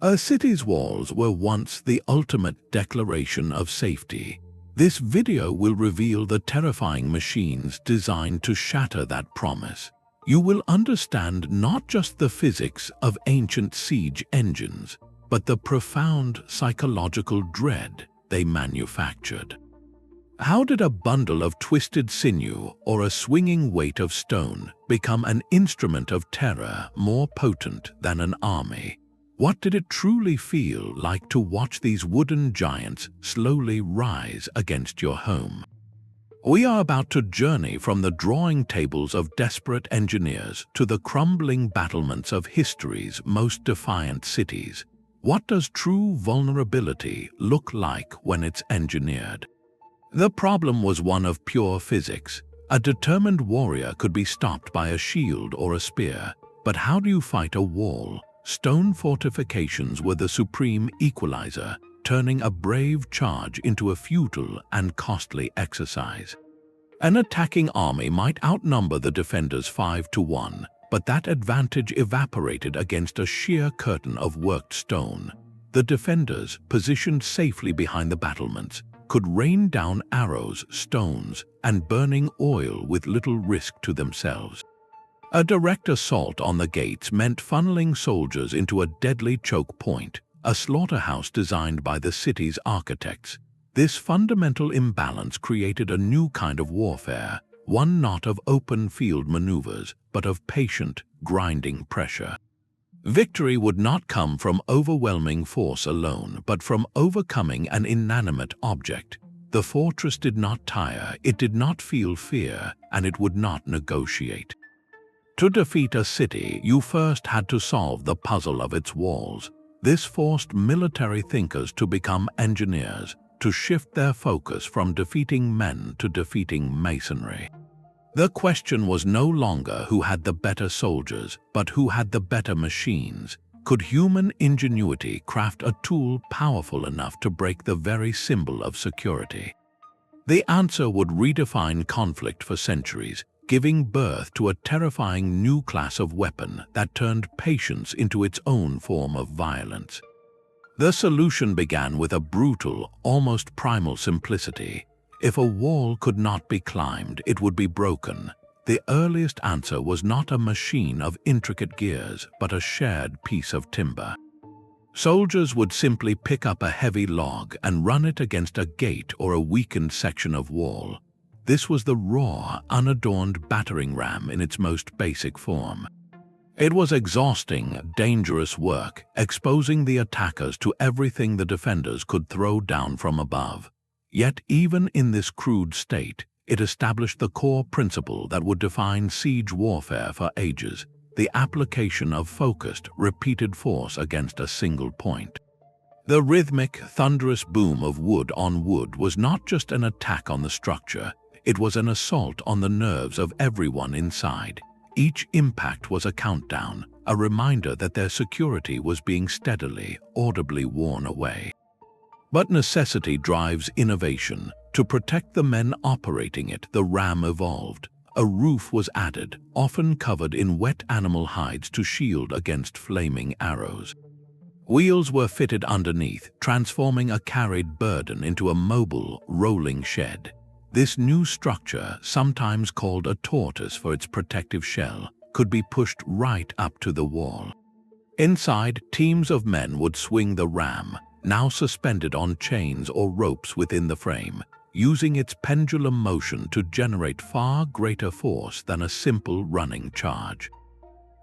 A city's walls were once the ultimate declaration of safety. This video will reveal the terrifying machines designed to shatter that promise. You will understand not just the physics of ancient siege engines, but the profound psychological dread they manufactured. How did a bundle of twisted sinew or a swinging weight of stone become an instrument of terror more potent than an army? What did it truly feel like to watch these wooden giants slowly rise against your home? We are about to journey from the drawing tables of desperate engineers to the crumbling battlements of history's most defiant cities. What does true vulnerability look like when it's engineered? The problem was one of pure physics. A determined warrior could be stopped by a shield or a spear, but how do you fight a wall? Stone fortifications were the supreme equalizer, turning a brave charge into a futile and costly exercise. An attacking army might outnumber the defenders 5-1, but that advantage evaporated against a sheer curtain of worked stone. The defenders, positioned safely behind the battlements, could rain down arrows, stones, and burning oil with little risk to themselves. A direct assault on the gates meant funneling soldiers into a deadly choke point, a slaughterhouse designed by the city's architects. This fundamental imbalance created a new kind of warfare, one not of open field maneuvers, but of patient, grinding pressure. Victory would not come from overwhelming force alone, but from overcoming an inanimate object. The fortress did not tire, it did not feel fear, and it would not negotiate. To defeat a city, you first had to solve the puzzle of its walls. This forced military thinkers to become engineers, to shift their focus from defeating men to defeating masonry. The question was no longer who had the better soldiers, but who had the better machines. Could human ingenuity craft a tool powerful enough to break the very symbol of security? The answer would redefine conflict for centuries, giving birth to a terrifying new class of weapon that turned patience into its own form of violence. The solution began with a brutal, almost primal simplicity. If a wall could not be climbed, it would be broken. The earliest answer was not a machine of intricate gears, but a shared piece of timber. Soldiers would simply pick up a heavy log and run it against a gate or a weakened section of wall. This was the raw, unadorned battering ram in its most basic form. It was exhausting, dangerous work, exposing the attackers to everything the defenders could throw down from above. Yet even in this crude state, it established the core principle that would define siege warfare for ages: the application of focused, repeated force against a single point. The rhythmic, thunderous boom of wood on wood was not just an attack on the structure, it was an assault on the nerves of everyone inside. Each impact was a countdown, a reminder that their security was being steadily, audibly worn away. But necessity drives innovation. To protect the men operating it, the ram evolved. A roof was added, often covered in wet animal hides to shield against flaming arrows. Wheels were fitted underneath, transforming a carried burden into a mobile, rolling shed. This new structure, sometimes called a tortoise for its protective shell, could be pushed right up to the wall. Inside, teams of men would swing the ram, now suspended on chains or ropes within the frame, using its pendulum motion to generate far greater force than a simple running charge.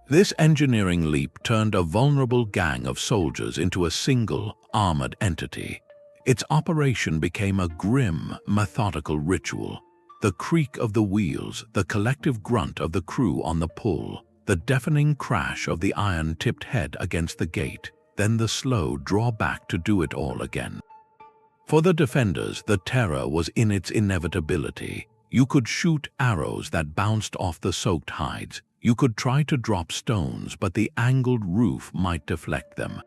This engineering leap turned a vulnerable gang of soldiers into a single, armored entity. Its operation became a grim, methodical ritual. The creak of the wheels, the collective grunt of the crew on the pull, the deafening crash of the iron-tipped head against the gate, then the slow drawback to do it all again. For the defenders, the terror was in its inevitability. You could shoot arrows that bounced off the soaked hides. You could try to drop stones, but the angled roof might deflect them.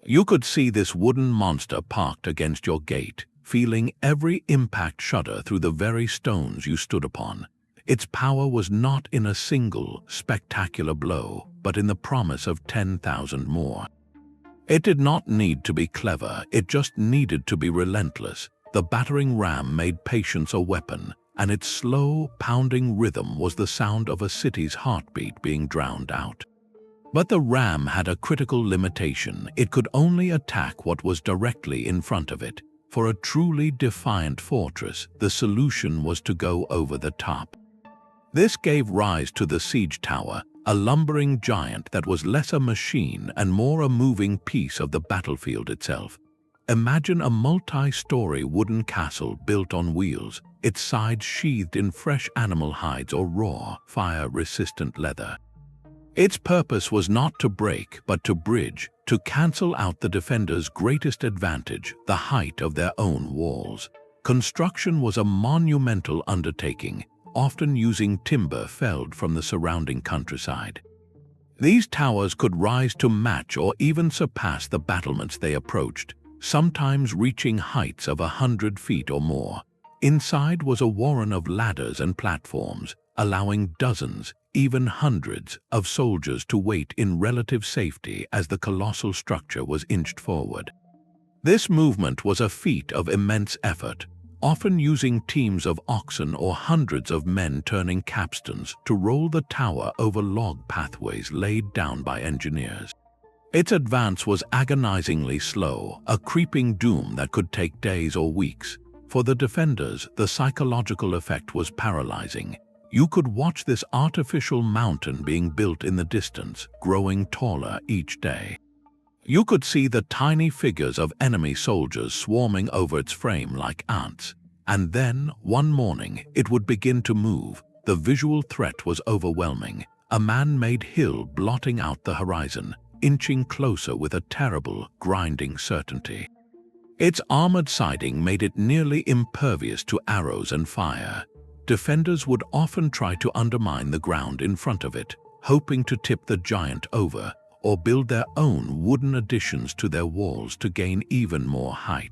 You could see this wooden monster parked against your gate, feeling every impact shudder through the very stones you stood upon. Its power was not in a single, spectacular blow, but in the promise of 10,000 more. It did not need to be clever, it just needed to be relentless. The battering ram made patience a weapon, and its slow, pounding rhythm was the sound of a city's heartbeat being drowned out. But the ram had a critical limitation. It could only attack what was directly in front of it. For a truly defiant fortress, the solution was to go over the top. This gave rise to the siege tower, a lumbering giant that was less a machine and more a moving piece of the battlefield itself. Imagine a multi-story wooden castle built on wheels, its sides sheathed in fresh animal hides or raw, fire-resistant leather. Its purpose was not to break, but to bridge, to cancel out the defenders' greatest advantage, the height of their own walls. Construction was a monumental undertaking, often using timber felled from the surrounding countryside. These towers could rise to match or even surpass the battlements they approached, sometimes reaching heights of 100 feet or more. Inside was a warren of ladders and platforms, allowing dozens, even hundreds, of soldiers to wait in relative safety as the colossal structure was inched forward. This movement was a feat of immense effort, often using teams of oxen or hundreds of men turning capstans to roll the tower over log pathways laid down by engineers. Its advance was agonizingly slow, a creeping doom that could take days or weeks. For the defenders, the psychological effect was paralyzing. You could watch this artificial mountain being built in the distance, growing taller each day. You could see the tiny figures of enemy soldiers swarming over its frame like ants. And then, one morning, it would begin to move. The visual threat was overwhelming. A man-made hill blotting out the horizon, inching closer with a terrible, grinding certainty. Its armored siding made it nearly impervious to arrows and fire. Defenders would often try to undermine the ground in front of it, hoping to tip the giant over, or build their own wooden additions to their walls to gain even more height.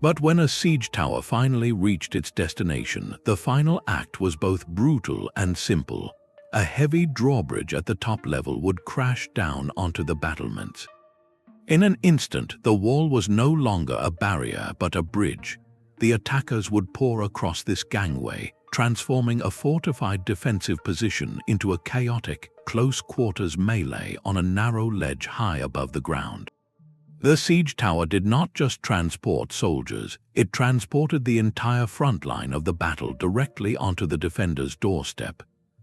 But when a siege tower finally reached its destination, the final act was both brutal and simple. A heavy drawbridge at the top level would crash down onto the battlements. In an instant, the wall was no longer a barrier but a bridge. The attackers would pour across this gangway, transforming a fortified defensive position into a chaotic, close-quarters melee on a narrow ledge high above the ground. The siege tower did not just transport soldiers, it transported the entire front line of the battle directly onto the defender's doorstep.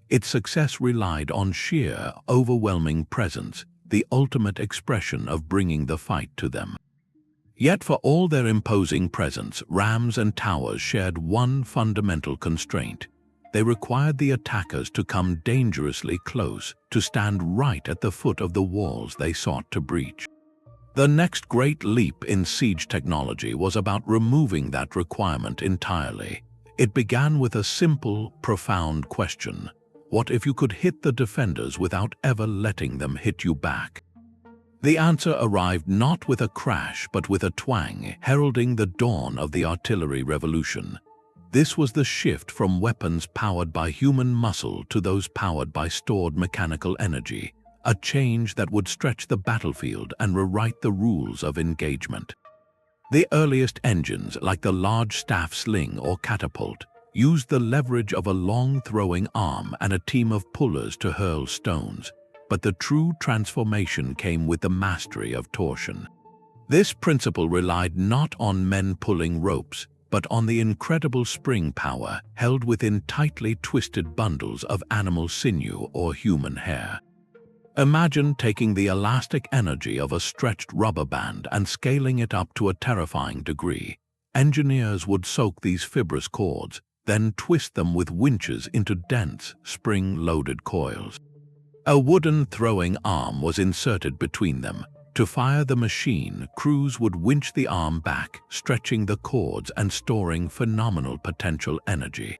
Its success relied on sheer, overwhelming presence, the ultimate expression of bringing the fight to them. Yet for all their imposing presence, rams and towers shared one fundamental constraint. They required the attackers to come dangerously close, to stand right at the foot of the walls they sought to breach. The next great leap in siege technology was about removing that requirement entirely. It began with a simple, profound question. What if you could hit the defenders without ever letting them hit you back? The answer arrived not with a crash but with a twang, heralding the dawn of the artillery revolution. This was the shift from weapons powered by human muscle to those powered by stored mechanical energy, a change that would stretch the battlefield and rewrite the rules of engagement. The earliest engines, like the large staff sling or catapult, used the leverage of a long throwing arm and a team of pullers to hurl stones. But the true transformation came with the mastery of torsion. This principle relied not on men pulling ropes, but on the incredible spring power held within tightly twisted bundles of animal sinew or human hair. Imagine taking the elastic energy of a stretched rubber band and scaling it up to a terrifying degree. Engineers would soak these fibrous cords, then twist them with winches into dense, spring-loaded coils. A wooden throwing arm was inserted between them. To fire the machine, crews would winch the arm back, stretching the cords and storing phenomenal potential energy.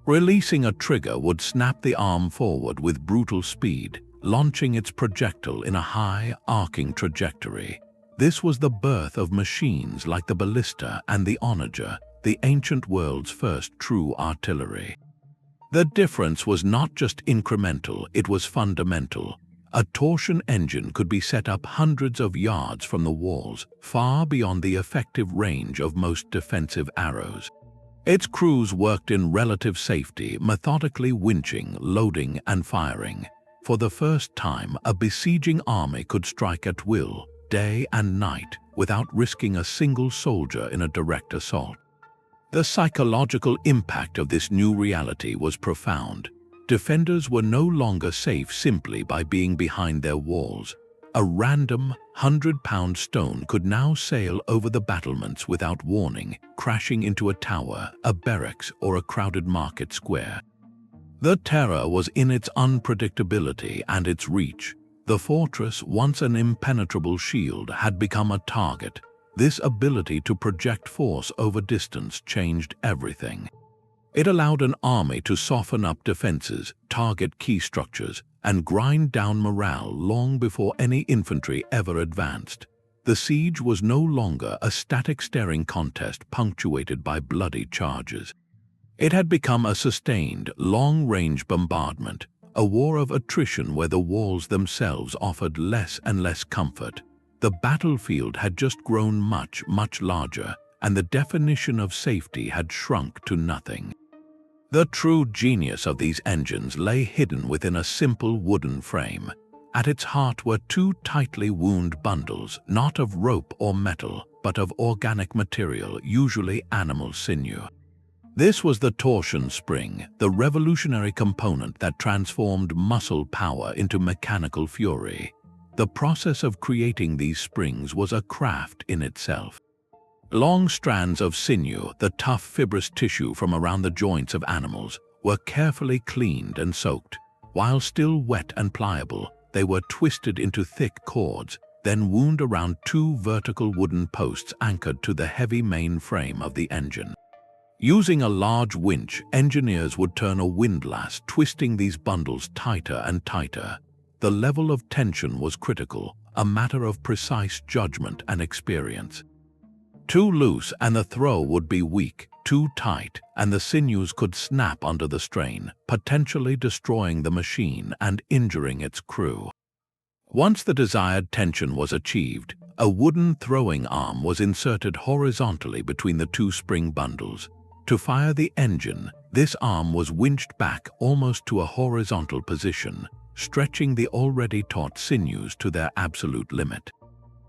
Releasing a trigger would snap the arm forward with brutal speed, launching its projectile in a high, arcing trajectory. This was the birth of machines like the Ballista and the Onager, the ancient world's first true artillery. The difference was not just incremental, it was fundamental. a torsion engine could be set up hundreds of yards from the walls, far beyond the effective range of most defensive arrows. Its crews worked in relative safety, methodically winching, loading, and firing. For the first time, a besieging army could strike at will, day and night, without risking a single soldier in a direct assault. The psychological impact of this new reality was profound. Defenders were no longer safe simply by being behind their walls. A random 100-pound stone could now sail over the battlements without warning, crashing into a tower, a barracks, or a crowded market square. The terror was in its unpredictability and its reach. The fortress, once an impenetrable shield, had become a target. This ability to project force over distance changed everything. It allowed an army to soften up defenses, target key structures, and grind down morale long before any infantry ever advanced. The siege was no longer a static staring contest punctuated by bloody charges. It had become a sustained, long-range bombardment, a war of attrition where the walls themselves offered less and less comfort. The battlefield had just grown much, much larger, and the definition of safety had shrunk to nothing. The true genius of these engines lay hidden within a simple wooden frame. At its heart were two tightly wound bundles, not of rope or metal, but of organic material, usually animal sinew. This was the torsion spring, the revolutionary component that transformed muscle power into mechanical fury. The process of creating these springs was a craft in itself. Long strands of sinew, the tough fibrous tissue from around the joints of animals, were carefully cleaned and soaked. While still wet and pliable, they were twisted into thick cords, then wound around two vertical wooden posts anchored to the heavy main frame of the engine. Using a large winch, engineers would turn a windlass, twisting these bundles tighter and tighter. The level of tension was critical, a matter of precise judgment and experience. Too loose and the throw would be weak, too tight and the sinews could snap under the strain, potentially destroying the machine and injuring its crew. Once the desired tension was achieved, a wooden throwing arm was inserted horizontally between the two spring bundles. To fire the engine, this arm was winched back almost to a horizontal position, stretching the already taut sinews to their absolute limit.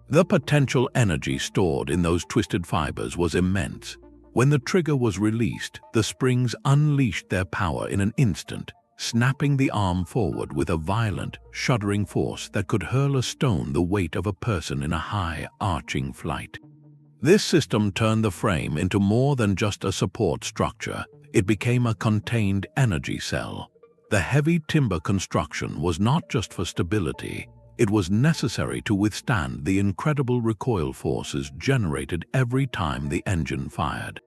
The potential energy stored in those twisted fibers was immense. When the trigger was released, the springs unleashed their power in an instant, snapping the arm forward with a violent, shuddering force that could hurl a stone the weight of a person in a high, arching flight. This system turned the frame into more than just a support structure. It became a contained energy cell. The heavy timber construction was not just for stability. It was necessary to withstand the incredible recoil forces generated every time the engine fired.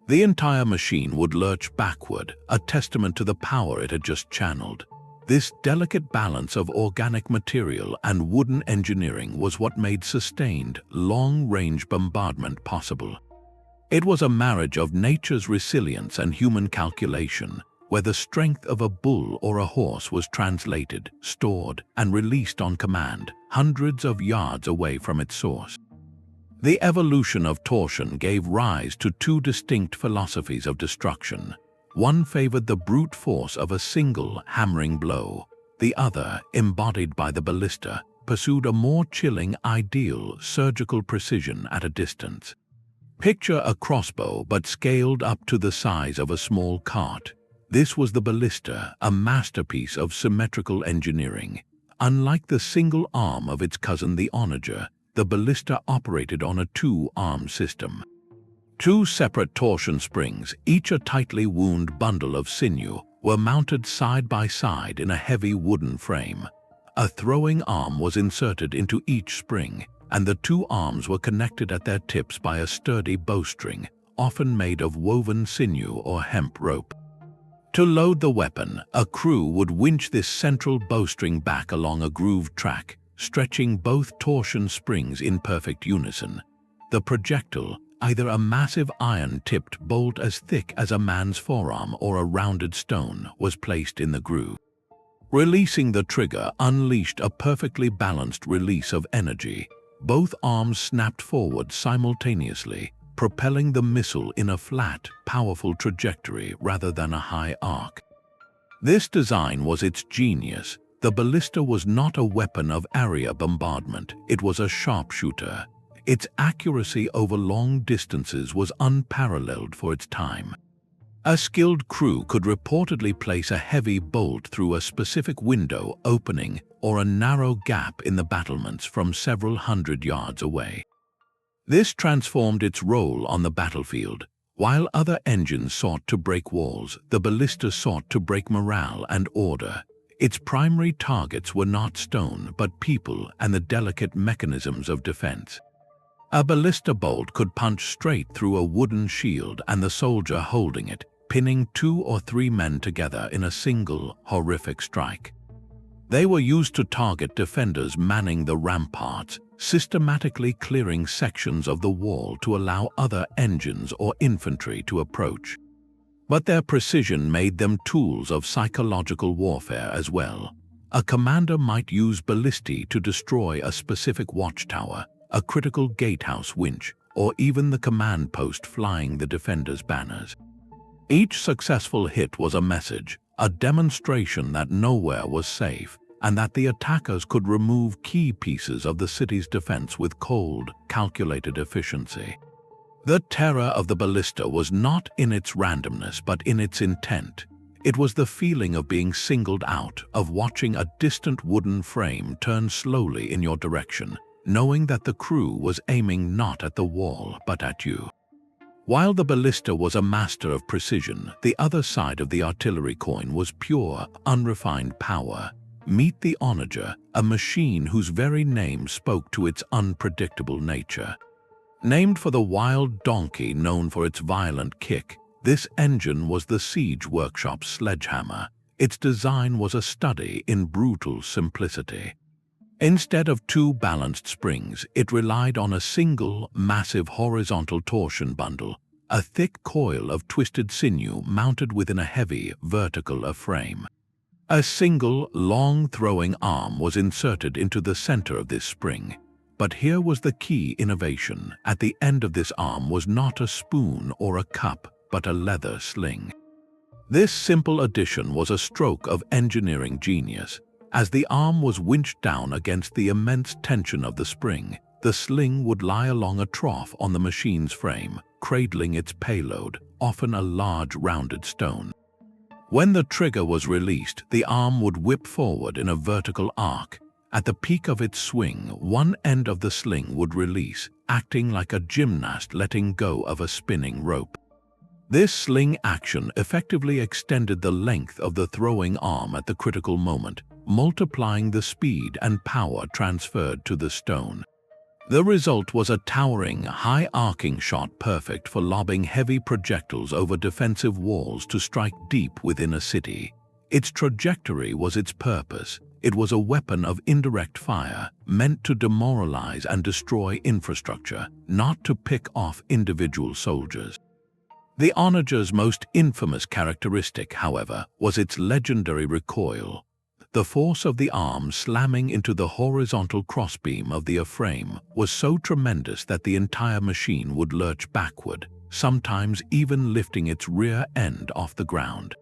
The entire machine would lurch backward, a testament to the power it had just channeled. This delicate balance of organic material and wooden engineering was what made sustained, long-range bombardment possible. It was a marriage of nature's resilience and human calculation, where the strength of a bull or a horse was translated, stored, and released on command, hundreds of yards away from its source. The evolution of torsion gave rise to two distinct philosophies of destruction. One favored the brute force of a single hammering blow. The other, embodied by the ballista, pursued a more chilling ideal, surgical precision at a distance. Picture a crossbow but scaled up to the size of a small cart. This was the ballista, a masterpiece of symmetrical engineering. Unlike the single arm of its cousin the Onager, the ballista operated on a two-arm system. Two separate torsion springs, each a tightly wound bundle of sinew, were mounted side by side in a heavy wooden frame. A throwing arm was inserted into each spring, and the two arms were connected at their tips by a sturdy bowstring, often made of woven sinew or hemp rope. To load the weapon, a crew would winch this central bowstring back along a grooved track, stretching both torsion springs in perfect unison. The projectile, either a massive iron-tipped bolt as thick as a man's forearm or a rounded stone, was placed in the groove. Releasing the trigger unleashed a perfectly balanced release of energy. Both arms snapped forward simultaneously, propelling the missile in a flat, powerful trajectory rather than a high arc. This design was its genius. The ballista was not a weapon of area bombardment, it was a sharpshooter. Its accuracy over long distances was unparalleled for its time. A skilled crew could reportedly place a heavy bolt through a specific window opening or a narrow gap in the battlements from several hundred yards away. This transformed its role on the battlefield. While other engines sought to break walls, the ballista sought to break morale and order. Its primary targets were not stone, but people and the delicate mechanisms of defense. A ballista bolt could punch straight through a wooden shield and the soldier holding it, pinning 2 or 3 men together in a single, horrific strike. They were used to target defenders manning the ramparts, systematically clearing sections of the wall to allow other engines or infantry to approach. But their precision made them tools of psychological warfare as well. A commander might use ballistae to destroy a specific watchtower, a critical gatehouse winch, or even the command post flying the defenders' banners. Each successful hit was a message, a demonstration that nowhere was safe, and that the attackers could remove key pieces of the city's defense with cold, calculated efficiency. The terror of the ballista was not in its randomness but in its intent. It was the feeling of being singled out, of watching a distant wooden frame turn slowly in your direction, knowing that the crew was aiming not at the wall but at you. While the ballista was a master of precision, the other side of the artillery coin was pure, unrefined power. Meet the Onager, a machine whose very name spoke to its unpredictable nature. Named for the wild donkey known for its violent kick, this engine was the siege workshop's sledgehammer. Its design was a study in brutal simplicity. Instead of 2 balanced springs, it relied on a single, massive horizontal torsion bundle, a thick coil of twisted sinew mounted within a heavy, vertical frame. A single, long throwing arm was inserted into the center of this spring. But here was the key innovation. At the end of this arm was not a spoon or a cup, but a leather sling. This simple addition was a stroke of engineering genius. As the arm was winched down against the immense tension of the spring, the sling would lie along a trough on the machine's frame, cradling its payload, often a large rounded stone. When the trigger was released, the arm would whip forward in a vertical arc. At the peak of its swing, one end of the sling would release, acting like a gymnast letting go of a spinning rope. This sling action effectively extended the length of the throwing arm at the critical moment, multiplying the speed and power transferred to the stone. The result was a towering, high-arcing shot perfect for lobbing heavy projectiles over defensive walls to strike deep within a city. Its trajectory was its purpose. It was a weapon of indirect fire, meant to demoralize and destroy infrastructure, not to pick off individual soldiers. The Onager's most infamous characteristic, however, was its legendary recoil. The force of the arm slamming into the horizontal crossbeam of the frame was so tremendous that the entire machine would lurch backward, sometimes even lifting its rear end off the ground.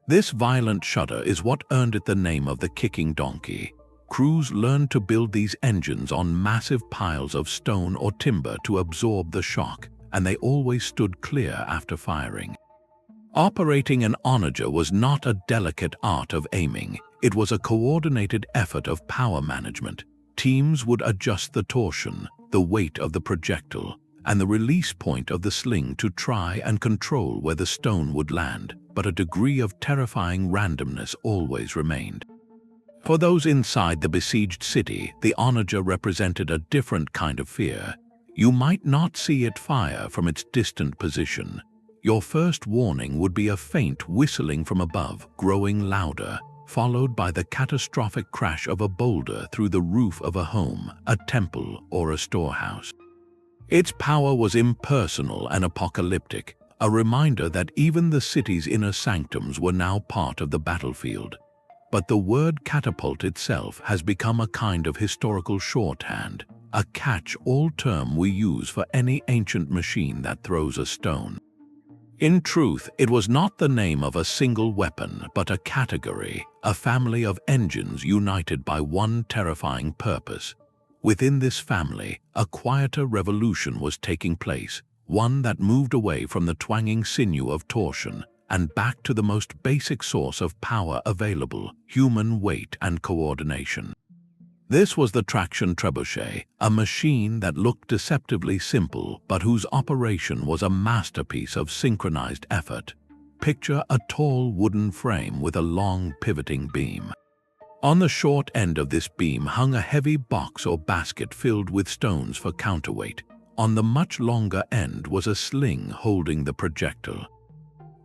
This violent shudder is what earned it the name of the kicking donkey. Crews learned to build these engines on massive piles of stone or timber to absorb the shock, and they always stood clear after firing. Operating an Onager was not a delicate art of aiming. It was a coordinated effort of power management. Teams would adjust the torsion, the weight of the projectile, and the release point of the sling to try and control where the stone would land, but a degree of terrifying randomness always remained. For those inside the besieged city, the Onager represented a different kind of fear. You might not see it fire from its distant position. Your first warning would be a faint whistling from above, growing louder, followed by the catastrophic crash of a boulder through the roof of a home, a temple, or a storehouse. Its power was impersonal and apocalyptic, a reminder that even the city's inner sanctums were now part of the battlefield. but the word catapult itself has become a kind of historical shorthand, a catch-all term we use for any ancient machine that throws a stone. In truth, it was not the name of a single weapon, but a category, a family of engines united by one terrifying purpose. Within this family, a quieter revolution was taking place, one that moved away from the twanging sinew of torsion and back to the most basic source of power available, human weight and coordination. This was the Traction Trebuchet, a machine that looked deceptively simple but whose operation was a masterpiece of synchronized effort. Picture a tall wooden frame with a long pivoting beam. On the short end of this beam hung a heavy box or basket filled with stones for counterweight. On the much longer end was a sling holding the projectile.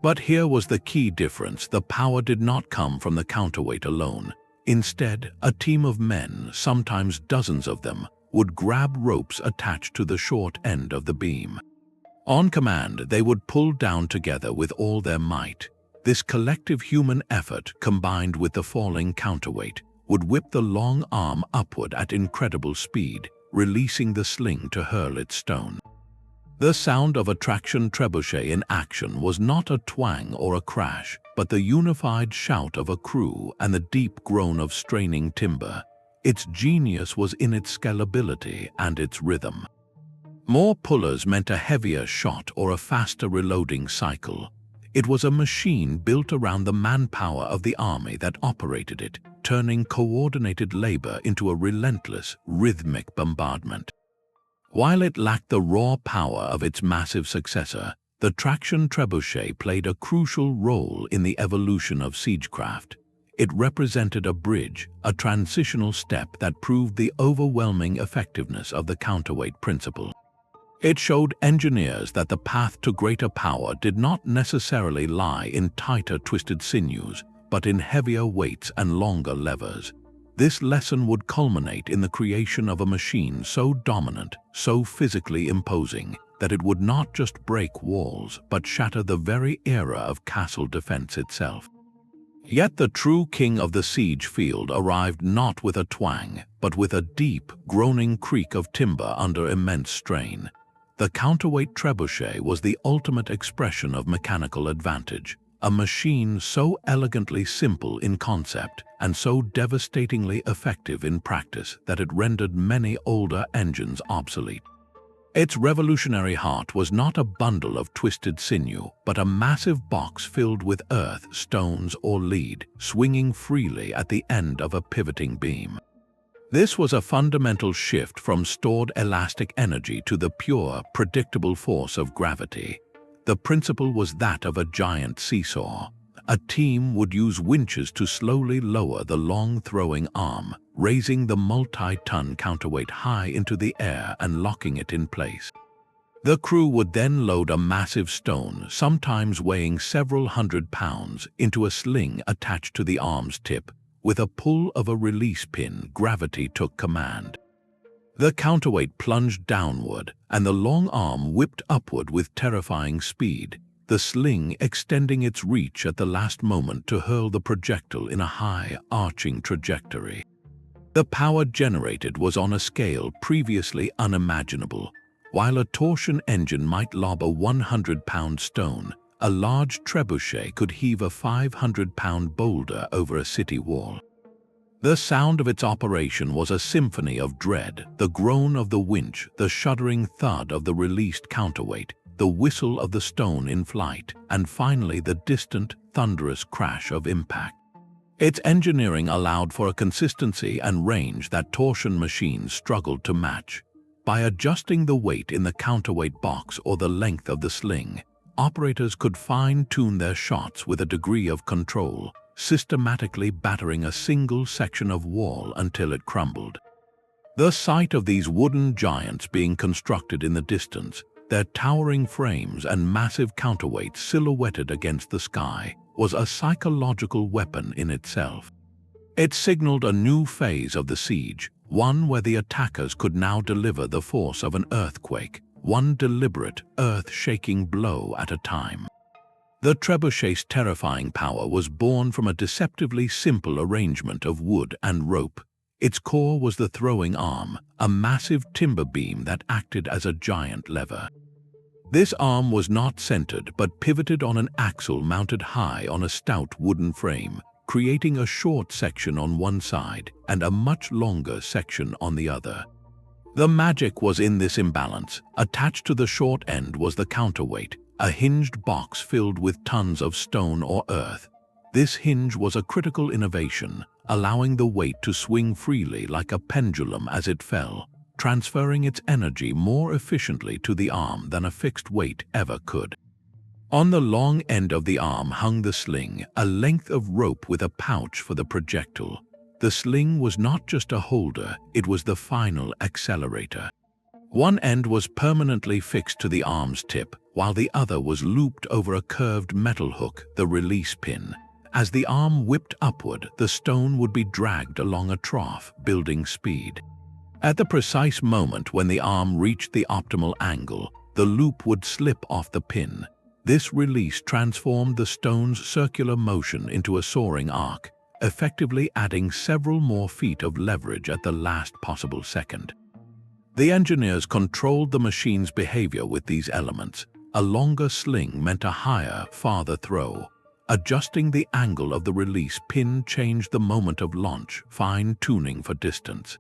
But here was the key difference: the power did not come from the counterweight alone. Instead, a team of men, sometimes dozens of them, would grab ropes attached to the short end of the beam. On command, they would pull down together with all their might. This collective human effort, combined with the falling counterweight, would whip the long arm upward at incredible speed, releasing the sling to hurl its stone. The sound of a Traction Trebuchet in action was not a twang or a crash, but the unified shout of a crew and the deep groan of straining timber. Its genius was in its scalability and its rhythm. More pullers meant a heavier shot or a faster reloading cycle. It was a machine built around the manpower of the army that operated it, turning coordinated labor into a relentless, rhythmic bombardment. While it lacked the raw power of its massive successor, the Traction Trebuchet played a crucial role in the evolution of siegecraft. It represented a bridge, a transitional step that proved the overwhelming effectiveness of the counterweight principle. It showed engineers that the path to greater power did not necessarily lie in tighter twisted sinews, but in heavier weights and longer levers. This lesson would culminate in the creation of a machine so dominant, so physically imposing, that it would not just break walls, but shatter the very era of castle defense itself. Yet the true king of the siege field arrived not with a twang, but with a deep, groaning creak of timber under immense strain. The Counterweight Trebuchet was the ultimate expression of mechanical advantage, a machine so elegantly simple in concept and so devastatingly effective in practice that it rendered many older engines obsolete. Its revolutionary heart was not a bundle of twisted sinew, but a massive box filled with earth, stones, or lead, swinging freely at the end of a pivoting beam. This was a fundamental shift from stored elastic energy to the pure, predictable force of gravity. The principle was that of a giant seesaw. A team would use winches to slowly lower the long throwing arm, raising the multi-ton counterweight high into the air and locking it in place. The crew would then load a massive stone, sometimes weighing several hundred pounds, into a sling attached to the arm's tip. With a pull of a release pin, gravity took command. The counterweight plunged downward, and the long arm whipped upward with terrifying speed, the sling extending its reach at the last moment to hurl the projectile in a high, arching trajectory. The power generated was on a scale previously unimaginable. While a torsion engine might lob a 100-pound stone, a large trebuchet could heave a 500-pound boulder over a city wall. The sound of its operation was a symphony of dread, the groan of the winch, the shuddering thud of the released counterweight, the whistle of the stone in flight, and finally the distant, thunderous crash of impact. Its engineering allowed for a consistency and range that torsion machines struggled to match. By adjusting the weight in the counterweight box or the length of the sling, operators could fine-tune their shots with a degree of control, systematically battering a single section of wall until it crumbled. The sight of these wooden giants being constructed in the distance, their towering frames and massive counterweights silhouetted against the sky, was a psychological weapon in itself. It signaled a new phase of the siege, one where the attackers could now deliver the force of an earthquake, one deliberate, earth-shaking blow at a time. The trebuchet's terrifying power was born from a deceptively simple arrangement of wood and rope. Its core was the throwing arm, a massive timber beam that acted as a giant lever. This arm was not centered but pivoted on an axle mounted high on a stout wooden frame, creating a short section on one side and a much longer section on the other. The magic was in this imbalance. Attached to the short end was the counterweight, a hinged box filled with tons of stone or earth. This hinge was a critical innovation, allowing the weight to swing freely like a pendulum as it fell, transferring its energy more efficiently to the arm than a fixed weight ever could. On the long end of the arm hung the sling, a length of rope with a pouch for the projectile. The sling was not just a holder, it was the final accelerator. One end was permanently fixed to the arm's tip, while the other was looped over a curved metal hook, the release pin. As the arm whipped upward, the stone would be dragged along a trough, building speed. At the precise moment when the arm reached the optimal angle, the loop would slip off the pin. This release transformed the stone's circular motion into a soaring arc, effectively adding several more feet of leverage at the last possible second. The engineers controlled the machine's behavior with these elements. A longer sling meant a higher, farther throw. Adjusting the angle of the release pin changed the moment of launch, fine-tuning for distance.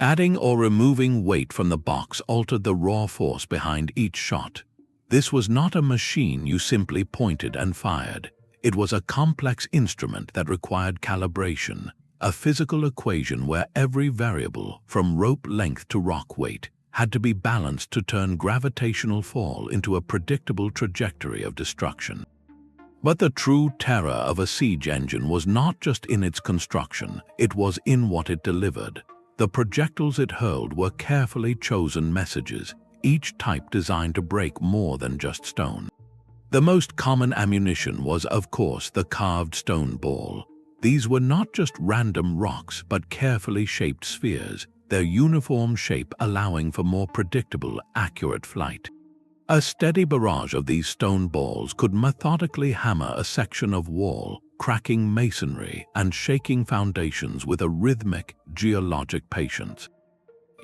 Adding or removing weight from the box altered the raw force behind each shot. This was not a machine you simply pointed and fired. It was a complex instrument that required calibration, a physical equation where every variable, from rope length to rock weight, had to be balanced to turn gravitational fall into a predictable trajectory of destruction. But the true terror of a siege engine was not just in its construction, it was in what it delivered. The projectiles it hurled were carefully chosen messages, each type designed to break more than just stone. The most common ammunition was, of course, the carved stone ball. These were not just random rocks but carefully shaped spheres, their uniform shape allowing for more predictable, accurate flight. A steady barrage of these stone balls could methodically hammer a section of wall, cracking masonry and shaking foundations with a rhythmic, geologic patience.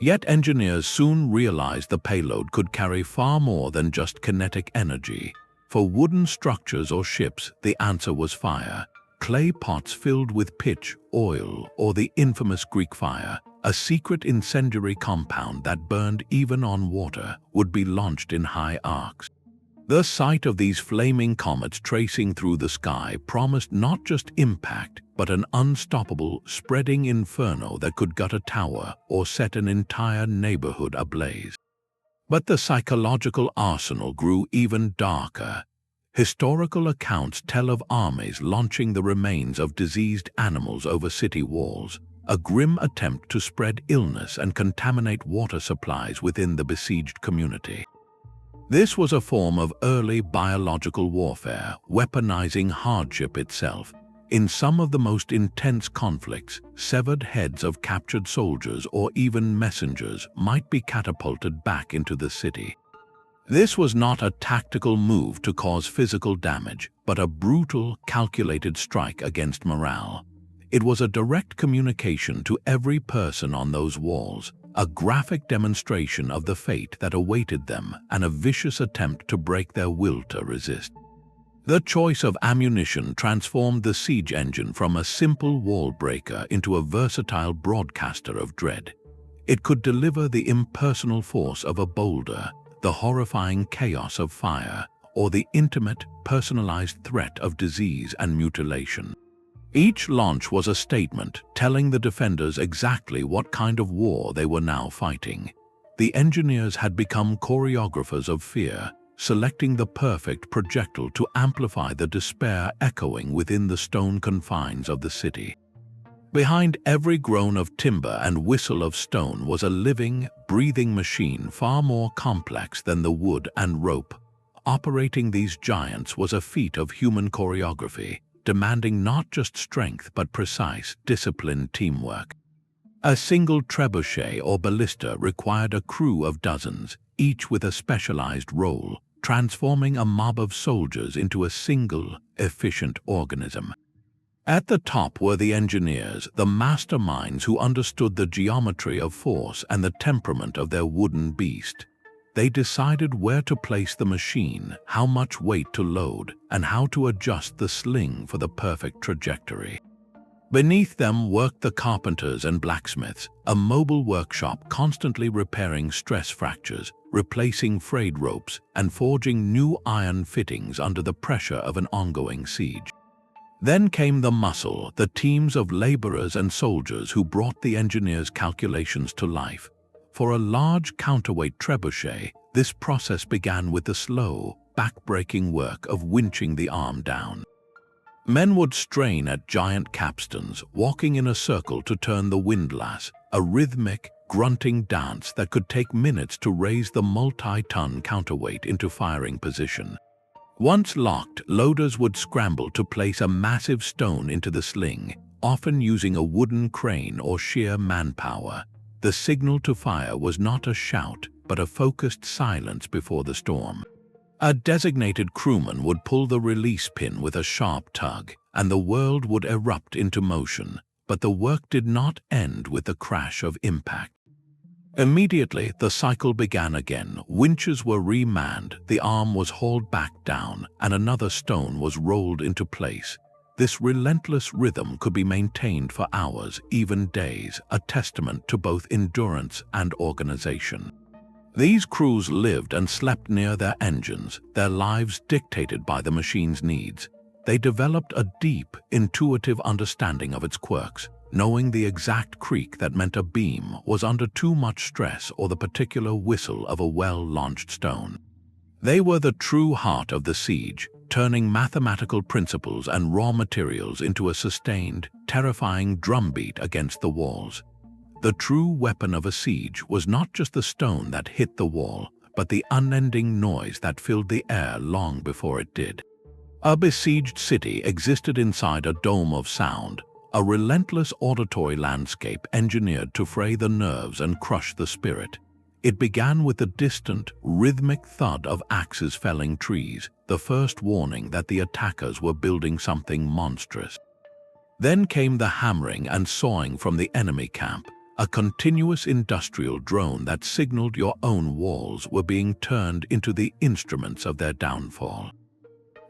Yet engineers soon realized the payload could carry far more than just kinetic energy. For wooden structures or ships, the answer was fire. Clay pots filled with pitch, oil, or the infamous Greek fire, a secret incendiary compound that burned even on water, would be launched in high arcs. The sight of these flaming comets tracing through the sky promised not just impact, but an unstoppable, spreading inferno that could gut a tower or set an entire neighborhood ablaze. But the psychological arsenal grew even darker. Historical accounts tell of armies launching the remains of diseased animals over city walls, a grim attempt to spread illness and contaminate water supplies within the besieged community. This was a form of early biological warfare, weaponizing hardship itself. In some of the most intense conflicts, severed heads of captured soldiers or even messengers might be catapulted back into the city. This was not a tactical move to cause physical damage, but a brutal, calculated strike against morale. It was a direct communication to every person on those walls, a graphic demonstration of the fate that awaited them and a vicious attempt to break their will to resist. The choice of ammunition transformed the siege engine from a simple wall breaker into a versatile broadcaster of dread. It could deliver the impersonal force of a boulder, the horrifying chaos of fire, or the intimate, personalized threat of disease and mutilation. Each launch was a statement, telling the defenders exactly what kind of war they were now fighting. The engineers had become choreographers of fear, selecting the perfect projectile to amplify the despair echoing within the stone confines of the city. Behind every groan of timber and whistle of stone was a living, breathing machine far more complex than the wood and rope. Operating these giants was a feat of human choreography, demanding not just strength but precise, disciplined teamwork. A single trebuchet or ballista required a crew of dozens, each with a specialized role, transforming a mob of soldiers into a single, efficient organism. At the top were the engineers, the masterminds who understood the geometry of force and the temperament of their wooden beast. They decided where to place the machine, how much weight to load, and how to adjust the sling for the perfect trajectory. Beneath them worked the carpenters and blacksmiths, a mobile workshop constantly repairing stress fractures, replacing frayed ropes, and forging new iron fittings under the pressure of an ongoing siege. Then came the muscle, the teams of laborers and soldiers who brought the engineers' calculations to life. For a large counterweight trebuchet, this process began with the slow, back-breaking work of winching the arm down. Men would strain at giant capstans, walking in a circle to turn the windlass, a rhythmic, grunting dance that could take minutes to raise the multi-ton counterweight into firing position. Once locked, loaders would scramble to place a massive stone into the sling, often using a wooden crane or sheer manpower. The signal to fire was not a shout, but a focused silence before the storm. A designated crewman would pull the release pin with a sharp tug, and the world would erupt into motion, but the work did not end with the crash of impact. Immediately, the cycle began again. Winches were remanned, the arm was hauled back down, and another stone was rolled into place. This relentless rhythm could be maintained for hours, even days, a testament to both endurance and organization. These crews lived and slept near their engines, their lives dictated by the machine's needs. They developed a deep, intuitive understanding of its quirks, knowing the exact creak that meant a beam was under too much stress or the particular whistle of a well-launched stone. They were the true heart of the siege, turning mathematical principles and raw materials into a sustained, terrifying drumbeat against the walls. The true weapon of a siege was not just the stone that hit the wall, but the unending noise that filled the air long before it did. A besieged city existed inside a dome of sound, a relentless auditory landscape engineered to fray the nerves and crush the spirit. It began with the distant, rhythmic thud of axes felling trees, the first warning that the attackers were building something monstrous. Then came the hammering and sawing from the enemy camp, a continuous industrial drone that signaled your own walls were being turned into the instruments of their downfall.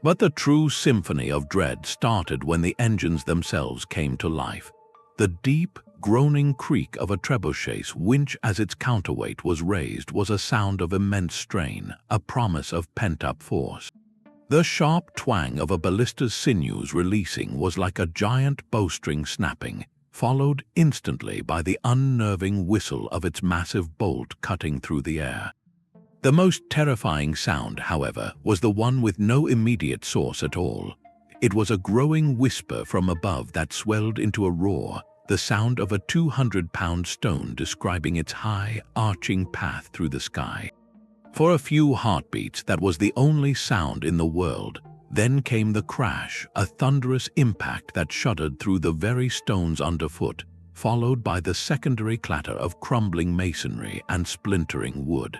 But the true symphony of dread started when the engines themselves came to life. The deep, groaning creak of a trebuchet's winch as its counterweight was raised was a sound of immense strain, a promise of pent-up force. The sharp twang of a ballista's sinews releasing was like a giant bowstring snapping, followed instantly by the unnerving whistle of its massive bolt cutting through the air. The most terrifying sound, however, was the one with no immediate source at all. It was a growing whisper from above that swelled into a roar, the sound of a 200-pound stone describing its high, arching path through the sky. For a few heartbeats, that was the only sound in the world. Then came the crash, a thunderous impact that shuddered through the very stones underfoot, followed by the secondary clatter of crumbling masonry and splintering wood.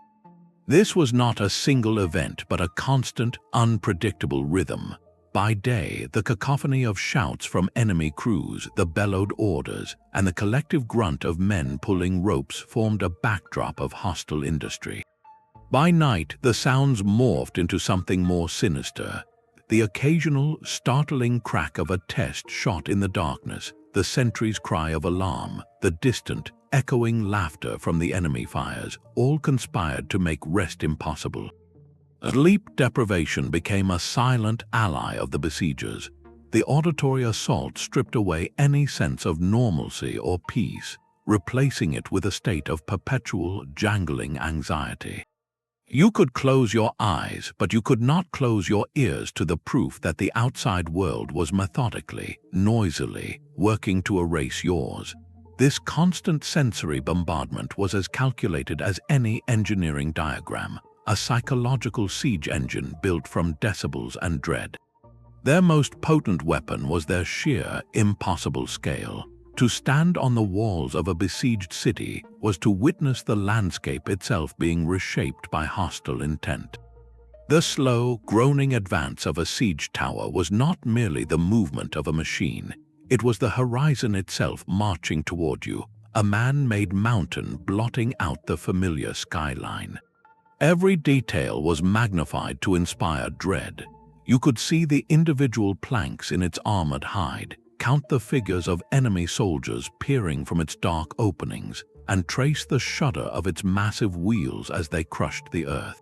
This was not a single event, but a constant, unpredictable rhythm. By day, the cacophony of shouts from enemy crews, the bellowed orders, and the collective grunt of men pulling ropes formed a backdrop of hostile industry. By night, the sounds morphed into something more sinister. The occasional, startling crack of a test shot in the darkness, the sentry's cry of alarm, the distant, echoing laughter from the enemy fires, all conspired to make rest impossible. Sleep deprivation became a silent ally of the besiegers. The auditory assault stripped away any sense of normalcy or peace, replacing it with a state of perpetual, jangling anxiety. You could close your eyes, but you could not close your ears to the proof that the outside world was methodically, noisily, working to erase yours. This constant sensory bombardment was as calculated as any engineering diagram, a psychological siege engine built from decibels and dread. Their most potent weapon was their sheer, impossible scale. To stand on the walls of a besieged city was to witness the landscape itself being reshaped by hostile intent. The slow, groaning advance of a siege tower was not merely the movement of a machine. It was the horizon itself marching toward you, a man-made mountain blotting out the familiar skyline. Every detail was magnified to inspire dread. You could see the individual planks in its armored hide, count the figures of enemy soldiers peering from its dark openings, and trace the shudder of its massive wheels as they crushed the earth.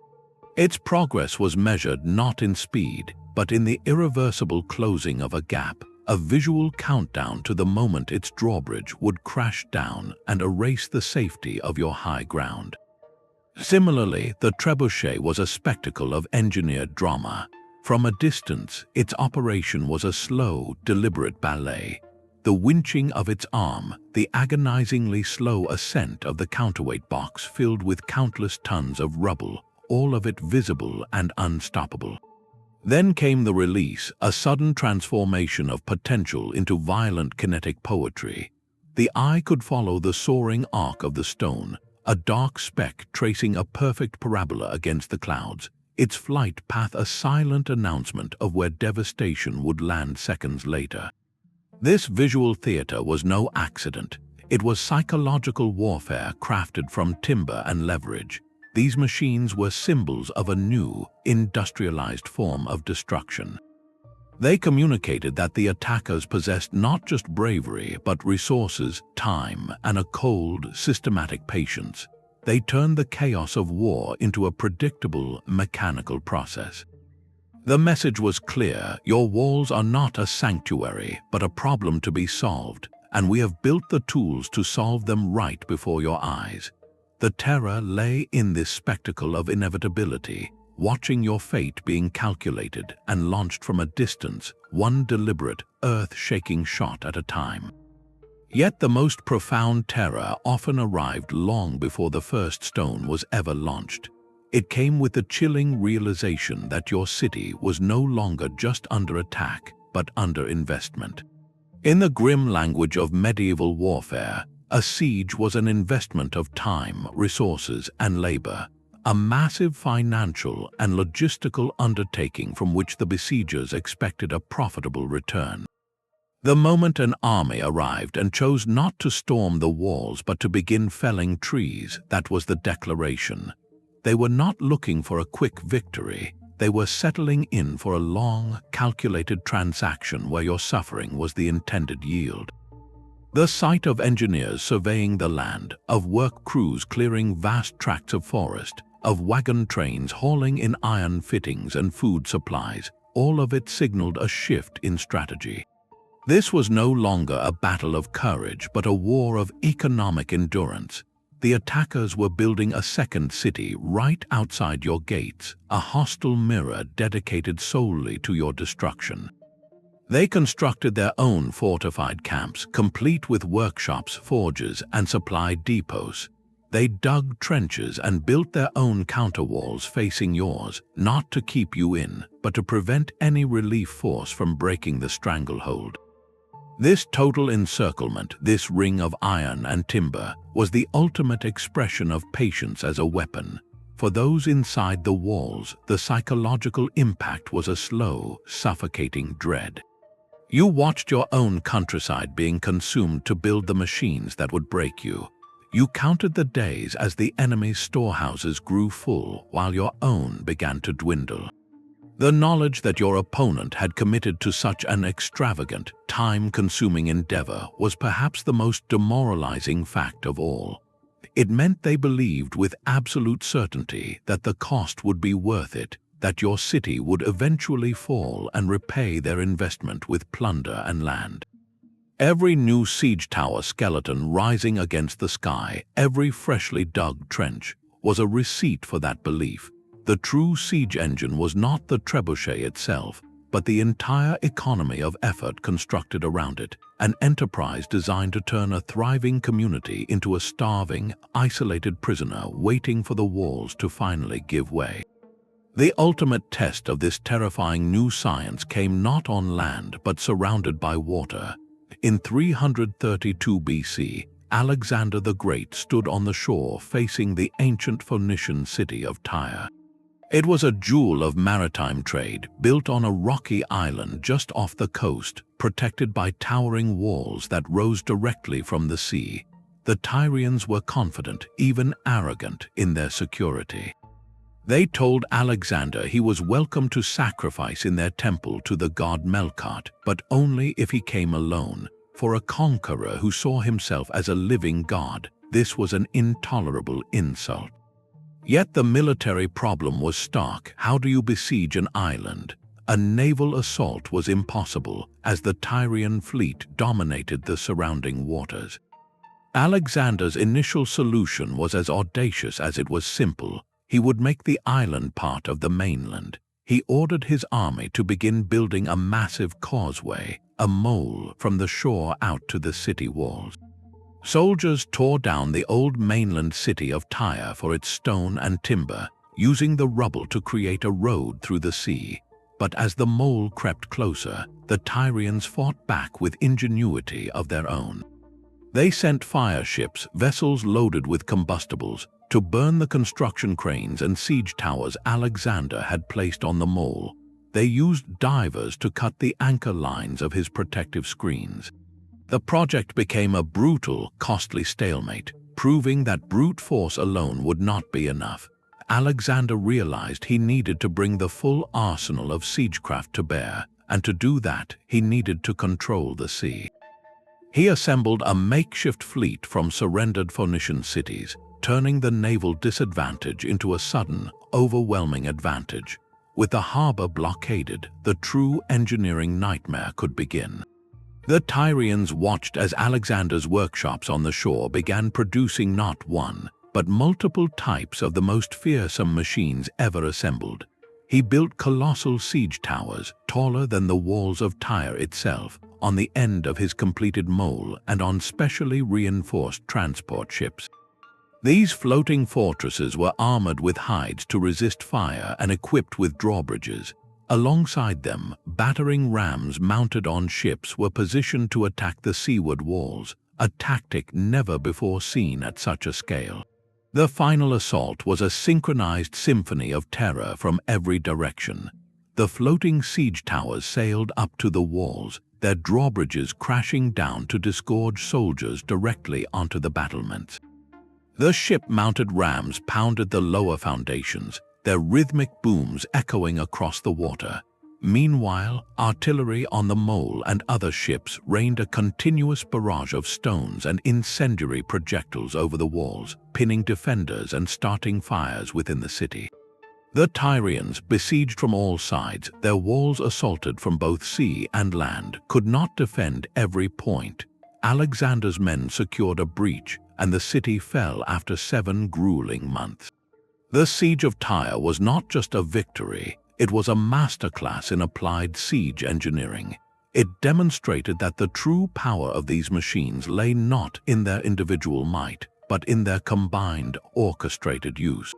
Its progress was measured not in speed, but in the irreversible closing of a gap, a visual countdown to the moment its drawbridge would crash down and erase the safety of your high ground. Similarly, the trebuchet was a spectacle of engineered drama. From a distance, its operation was a slow, deliberate ballet. The winching of its arm, the agonizingly slow ascent of the counterweight box filled with countless tons of rubble, all of it visible and unstoppable. Then came the release, a sudden transformation of potential into violent kinetic poetry. The eye could follow the soaring arc of the stone, a dark speck tracing a perfect parabola against the clouds, its flight path a silent announcement of where devastation would land seconds later. This visual theater was no accident. It was psychological warfare crafted from timber and leverage. These machines were symbols of a new, industrialized form of destruction. They communicated that the attackers possessed not just bravery, but resources, time, and a cold, systematic patience. They turned the chaos of war into a predictable, mechanical process. The message was clear: your walls are not a sanctuary, but a problem to be solved, and we have built the tools to solve them right before your eyes. The terror lay in this spectacle of inevitability, watching your fate being calculated and launched from a distance, one deliberate, earth-shaking shot at a time. Yet the most profound terror often arrived long before the first stone was ever launched. It came with the chilling realization that your city was no longer just under attack, but under investment. In the grim language of medieval warfare, a siege was an investment of time, resources, and labor, a massive financial and logistical undertaking from which the besiegers expected a profitable return. The moment an army arrived and chose not to storm the walls but to begin felling trees, that was the declaration. They were not looking for a quick victory. They were settling in for a long, calculated transaction where your suffering was the intended yield. The sight of engineers surveying the land, of work crews clearing vast tracts of forest, of wagon trains hauling in iron fittings and food supplies, all of it signaled a shift in strategy. This was no longer a battle of courage, but a war of economic endurance. The attackers were building a second city right outside your gates, a hostile mirror dedicated solely to your destruction. They constructed their own fortified camps, complete with workshops, forges, and supply depots. They dug trenches and built their own counterwalls facing yours, not to keep you in, but to prevent any relief force from breaking the stranglehold. This total encirclement, this ring of iron and timber, was the ultimate expression of patience as a weapon. For those inside the walls, the psychological impact was a slow, suffocating dread. You watched your own countryside being consumed to build the machines that would break you. You counted the days as the enemy's storehouses grew full while your own began to dwindle. The knowledge that your opponent had committed to such an extravagant, time-consuming endeavor was perhaps the most demoralizing fact of all. It meant they believed with absolute certainty that the cost would be worth it, that your city would eventually fall and repay their investment with plunder and land. Every new siege tower skeleton rising against the sky, every freshly dug trench, was a receipt for that belief. The true siege engine was not the trebuchet itself, but the entire economy of effort constructed around it, an enterprise designed to turn a thriving community into a starving, isolated prisoner waiting for the walls to finally give way. The ultimate test of this terrifying new science came not on land but surrounded by water. In 332 BC, Alexander the Great stood on the shore facing the ancient Phoenician city of Tyre. It was a jewel of maritime trade, built on a rocky island just off the coast, protected by towering walls that rose directly from the sea. The Tyrians were confident, even arrogant, in their security. They told Alexander he was welcome to sacrifice in their temple to the god Melkart, but only if he came alone. For a conqueror who saw himself as a living god, this was an intolerable insult. Yet the military problem was stark. How do you besiege an island? A naval assault was impossible, as the Tyrian fleet dominated the surrounding waters. Alexander's initial solution was as audacious as it was simple. He would make the island part of the mainland. He ordered his army to begin building a massive causeway, a mole from the shore out to the city walls. Soldiers tore down the old mainland city of Tyre for its stone and timber, using the rubble to create a road through the sea. But as the mole crept closer, the Tyrians fought back with ingenuity of their own. They sent fire ships, vessels loaded with combustibles, to burn the construction cranes and siege towers Alexander had placed on the mole. They used divers to cut the anchor lines of his protective screens. The project became a brutal, costly stalemate, proving that brute force alone would not be enough. Alexander realized he needed to bring the full arsenal of siegecraft to bear, and to do that, he needed to control the sea. He assembled a makeshift fleet from surrendered Phoenician cities, turning the naval disadvantage into a sudden, overwhelming advantage. With the harbor blockaded, the true engineering nightmare could begin. The Tyrians watched as Alexander's workshops on the shore began producing not one, but multiple types of the most fearsome machines ever assembled. He built colossal siege towers, taller than the walls of Tyre itself, on the end of his completed mole and on specially reinforced transport ships. These floating fortresses were armored with hides to resist fire and equipped with drawbridges. Alongside them, battering rams mounted on ships were positioned to attack the seaward walls, a tactic never before seen at such a scale. The final assault was a synchronized symphony of terror from every direction. The floating siege towers sailed up to the walls, their drawbridges crashing down to disgorge soldiers directly onto the battlements. The ship-mounted rams pounded the lower foundations, their rhythmic booms echoing across the water. Meanwhile, artillery on the mole and other ships rained a continuous barrage of stones and incendiary projectiles over the walls, pinning defenders and starting fires within the city. The Tyrians, besieged from all sides, their walls assaulted from both sea and land, could not defend every point. Alexander's men secured a breach, and the city fell after 7 grueling months. The siege of Tyre was not just a victory, it was a masterclass in applied siege engineering. It demonstrated that the true power of these machines lay not in their individual might, but in their combined, orchestrated use.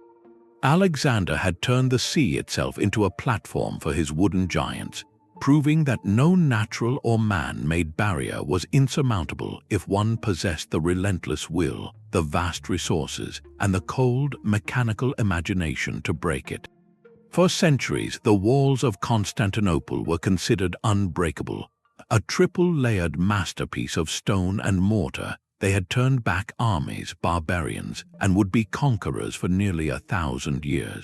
Alexander had turned the sea itself into a platform for his wooden giants, proving that no natural or man-made barrier was insurmountable if one possessed the relentless will, the vast resources, and the cold, mechanical imagination to break it. For centuries, the walls of Constantinople were considered unbreakable. A triple-layered masterpiece of stone and mortar, they had turned back armies, barbarians, and would be conquerors for nearly 1,000 years.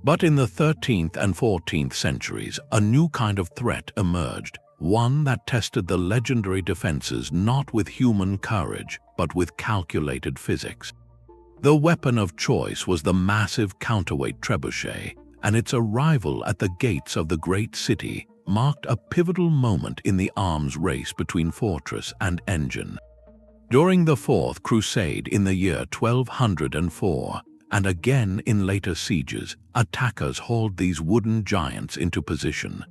But in the 13th and 14th centuries, a new kind of threat emerged, one that tested the legendary defenses not with human courage, but with calculated physics. The weapon of choice was the massive Counterweight Trebuchet, and its arrival at the gates of the great city marked a pivotal moment in the arms race between fortress and engine. During the Fourth Crusade in the year 1204, and again in later sieges, attackers hauled these wooden giants into position.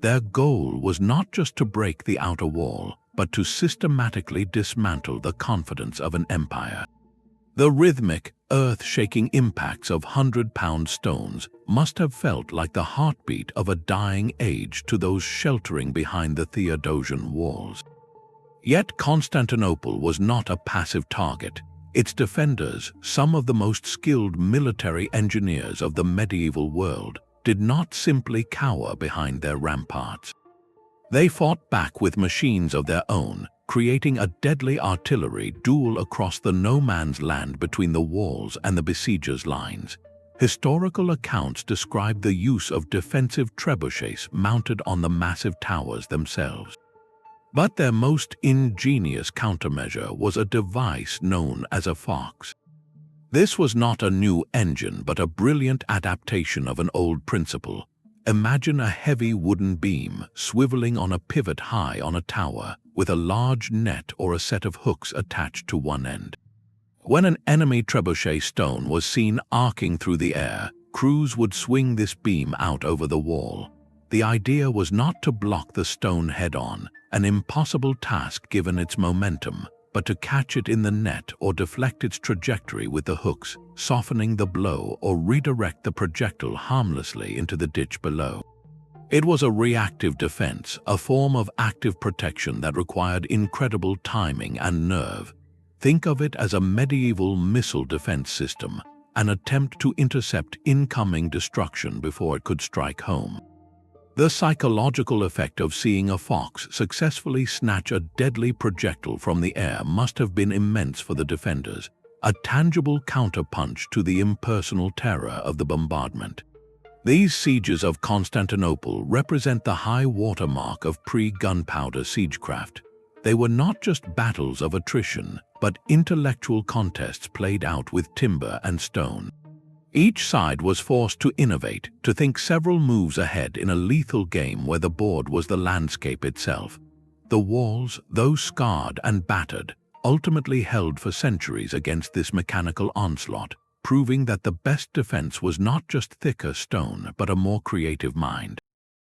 Their goal was not just to break the outer wall, but to systematically dismantle the confidence of an empire. The rhythmic, earth-shaking impacts of 100-pound stones must have felt like the heartbeat of a dying age to those sheltering behind the Theodosian walls. Yet Constantinople was not a passive target. Its defenders, some of the most skilled military engineers of the medieval world, did not simply cower behind their ramparts. They fought back with machines of their own, creating a deadly artillery duel across the no-man's land between the walls and the besiegers' lines. Historical accounts describe the use of defensive trebuchets mounted on the massive towers themselves. But their most ingenious countermeasure was a device known as a fox. This was not a new engine but a brilliant adaptation of an old principle. Imagine a heavy wooden beam swiveling on a pivot high on a tower, with a large net or a set of hooks attached to one end. When an enemy trebuchet stone was seen arcing through the air, crews would swing this beam out over the wall. The idea was not to block the stone head-on, an impossible task given its momentum, but to catch it in the net or deflect its trajectory with the hooks, softening the blow or redirect the projectile harmlessly into the ditch below. It was a reactive defense, a form of active protection that required incredible timing and nerve. Think of it as a medieval missile defense system, an attempt to intercept incoming destruction before it could strike home. The psychological effect of seeing a fox successfully snatch a deadly projectile from the air must have been immense for the defenders, a tangible counterpunch to the impersonal terror of the bombardment. These sieges of Constantinople represent the high watermark of pre-gunpowder siegecraft. They were not just battles of attrition, but intellectual contests played out with timber and stone. Each side was forced to innovate, to think several moves ahead in a lethal game where the board was the landscape itself. The walls, though scarred and battered, ultimately held for centuries against this mechanical onslaught, proving that the best defense was not just thicker stone but a more creative mind.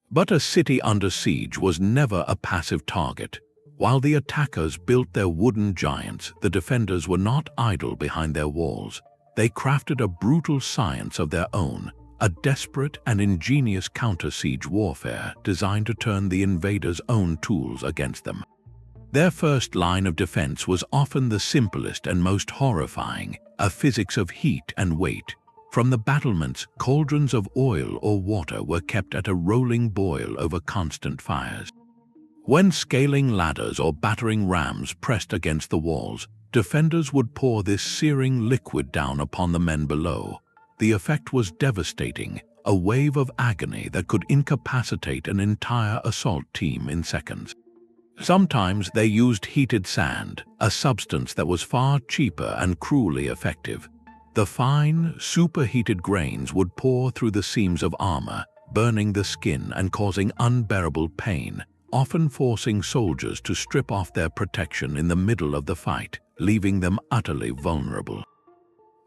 But a city under siege was never a passive target. While the attackers built their wooden giants, the defenders were not idle behind their walls. They crafted a brutal science of their own, a desperate and ingenious counter-siege warfare designed to turn the invaders' own tools against them. Their first line of defense was often the simplest and most horrifying, a physics of heat and weight. From the battlements, cauldrons of oil or water were kept at a rolling boil over constant fires. When scaling ladders or battering rams pressed against the walls, defenders would pour this searing liquid down upon the men below. The effect was devastating, a wave of agony that could incapacitate an entire assault team in seconds. Sometimes they used heated sand, a substance that was far cheaper and cruelly effective. The fine, superheated grains would pour through the seams of armor, burning the skin and causing unbearable pain, often forcing soldiers to strip off their protection in the middle of the fight, leaving them utterly vulnerable.